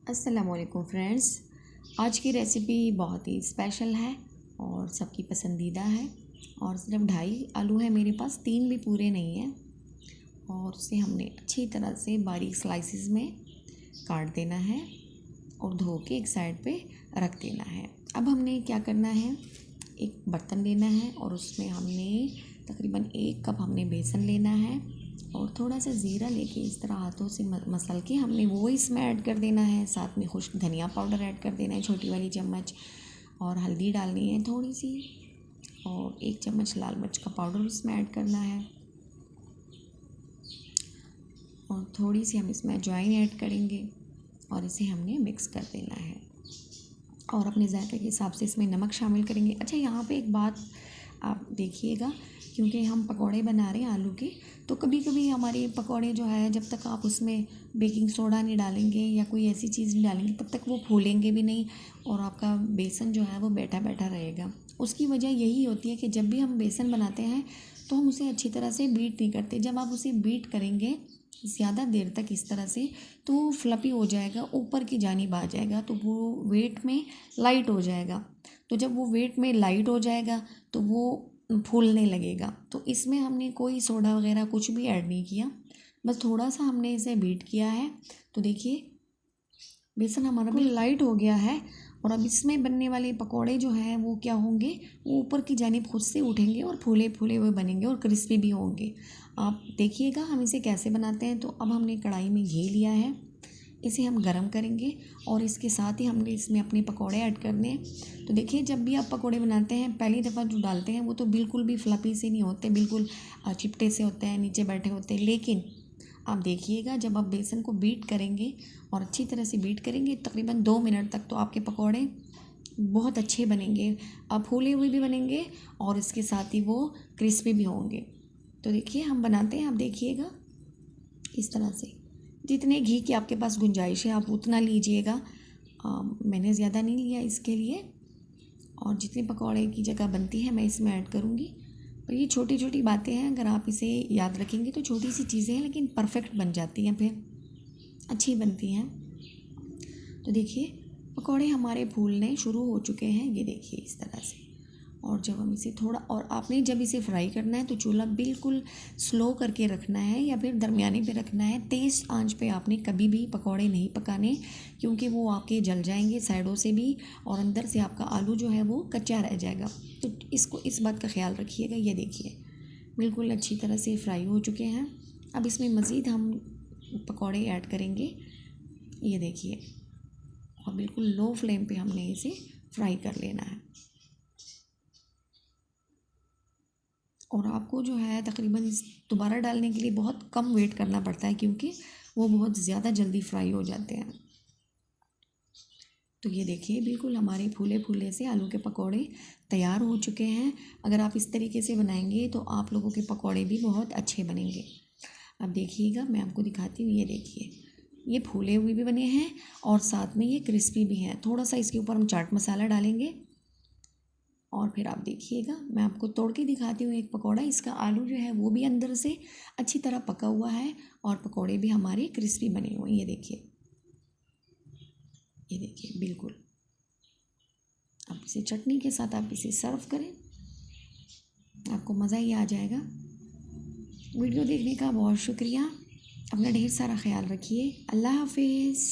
अस्सलामुअलैकुम फ्रेंड्स। आज की रेसिपी बहुत ही स्पेशल है और सबकी पसंदीदा है। और सिर्फ 2.5 आलू है मेरे पास, 3 भी पूरे नहीं हैं। और उसे हमने अच्छी तरह से बारीक स्लाइसिस में काट देना है और धो के एक साइड पे रख देना है। अब हमने क्या करना है, एक बर्तन लेना है और उसमें हमने तकरीबन 1 कप हमने बेसन लेना है और थोड़ा सा ज़ीरा लेके इस तरह हाथों से मसल के हमने वो इसमें ऐड कर देना है। साथ में खुश्क धनिया पाउडर ऐड कर देना है, छोटी वाली चम्मच। और हल्दी डालनी है थोड़ी सी, और 1 चम्मच लाल मिर्च का पाउडर उसमें ऐड करना है। और थोड़ी सी हम इसमें अजवाइन ऐड करेंगे और इसे हमने मिक्स कर देना है। और अपने जायके के हिसाब से इसमें नमक शामिल करेंगे। अच्छा, यहाँ पे एक बात आप देखिएगा, क्योंकि हम पकौड़े बना रहे हैं आलू के, तो कभी कभी हमारे पकौड़े जो है, जब तक आप उसमें बेकिंग सोडा नहीं डालेंगे या कोई ऐसी चीज़ नहीं डालेंगे तब तक वो फूलेंगे भी नहीं और आपका बेसन जो है वो बैठा बैठा रहेगा। उसकी वजह यही होती है कि जब भी हम बेसन बनाते हैं तो हम उसे अच्छी तरह से बीट नहीं करते। जब आप उसे बीट करेंगे ज़्यादा देर तक इस तरह से, तो वो फ्लपी हो जाएगा, ऊपर की जानिब आ जाएगा, तो वो वेट में लाइट हो जाएगा। तो जब वो वेट में लाइट हो जाएगा तो वो फूलने लगेगा। तो इसमें हमने कोई सोडा वगैरह कुछ भी ऐड नहीं किया, बस थोड़ा सा हमने इसे बीट किया है। तो देखिए बेसन हमारा भी लाइट हो गया है। और अब इसमें बनने वाले पकौड़े जो हैं वो क्या होंगे, वो ऊपर की जानिब खुद से उठेंगे और फूले फूले हुए बनेंगे और क्रिस्पी भी होंगे। आप देखिएगा हम इसे कैसे बनाते हैं। तो अब हमने कढ़ाई में घी लिया है, इसे हम गरम करेंगे और इसके साथ ही हमने इसमें अपने पकौड़े ऐड करने हैं। तो देखिए, जब भी आप पकौड़े बनाते हैं पहली दफ़ा जो डालते हैं वो तो बिल्कुल भी फ्लपी से नहीं होते, बिल्कुल चिपटे से होते हैं, नीचे बैठे होते हैं। लेकिन आप देखिएगा जब आप बेसन को बीट करेंगे और अच्छी तरह से बीट करेंगे तकरीबन 2 मिनट तक, तो आपके पकौड़े बहुत अच्छे बनेंगे। अब फूले हुए भी बनेंगे और इसके साथ ही वो क्रिस्पी भी होंगे। तो देखिए हम बनाते हैं, आप देखिएगा इस तरह से। जितने घी की आपके पास गुंजाइश है आप उतना लीजिएगा। मैंने ज़्यादा नहीं लिया इसके लिए। और जितनी पकौड़े की जगह बनती है मैं इसमें ऐड करूँगी। पर ये छोटी छोटी बातें हैं, अगर आप इसे याद रखेंगे तो छोटी सी चीज़ें हैं लेकिन परफेक्ट बन जाती हैं, फिर अच्छी बनती हैं। तो देखिए पकौड़े हमारे फूलने शुरू हो चुके हैं, ये देखिए इस तरह से। और जब हम इसे थोड़ा, और आपने जब इसे फ्राई करना है तो चूल्हा बिल्कुल स्लो करके रखना है या फिर दरमियाने पे रखना है। तेज़ आंच पे आपने कभी भी पकौड़े नहीं पकाने, क्योंकि वो आपके जल जाएंगे साइडों से भी और अंदर से आपका आलू जो है वो कच्चा रह जाएगा। तो इसको, इस बात का ख्याल रखिएगा। ये देखिए बिल्कुल अच्छी तरह से फ्राई हो चुके हैं। अब इसमें मज़ीद हम पकौड़े ऐड करेंगे, ये देखिए। और बिल्कुल लो फ्लेम पे हमने इसे फ्राई कर लेना है। और आपको जो है तकरीबन इस दोबारा डालने के लिए बहुत कम वेट करना पड़ता है, क्योंकि वो बहुत ज़्यादा जल्दी फ्राई हो जाते हैं। तो ये देखिए बिल्कुल हमारे फूले फूले से आलू के पकौड़े तैयार हो चुके हैं। अगर आप इस तरीके से बनाएंगे तो आप लोगों के पकौड़े भी बहुत अच्छे बनेंगे। अब देखिएगा मैं आपको दिखाती हूँ, ये देखिए ये फूले हुए भी बने हैं और साथ में ये क्रिस्पी भी हैं। थोड़ा सा इसके ऊपर हम चाट मसाला डालेंगे और फिर आप देखिएगा मैं आपको तोड़ के दिखाती हूँ एक पकौड़ा। इसका आलू जो है वो भी अंदर से अच्छी तरह पका हुआ है और पकौड़े भी हमारे क्रिस्पी बने हुए हैं। ये देखिए, ये देखिए बिल्कुल। आप इसे चटनी के साथ आप इसे सर्व करें, आपको मज़ा ही आ जाएगा। वीडियो देखने का बहुत शुक्रिया। अपना ढेर सारा ख्याल रखिए। अल्लाह हाफिज़।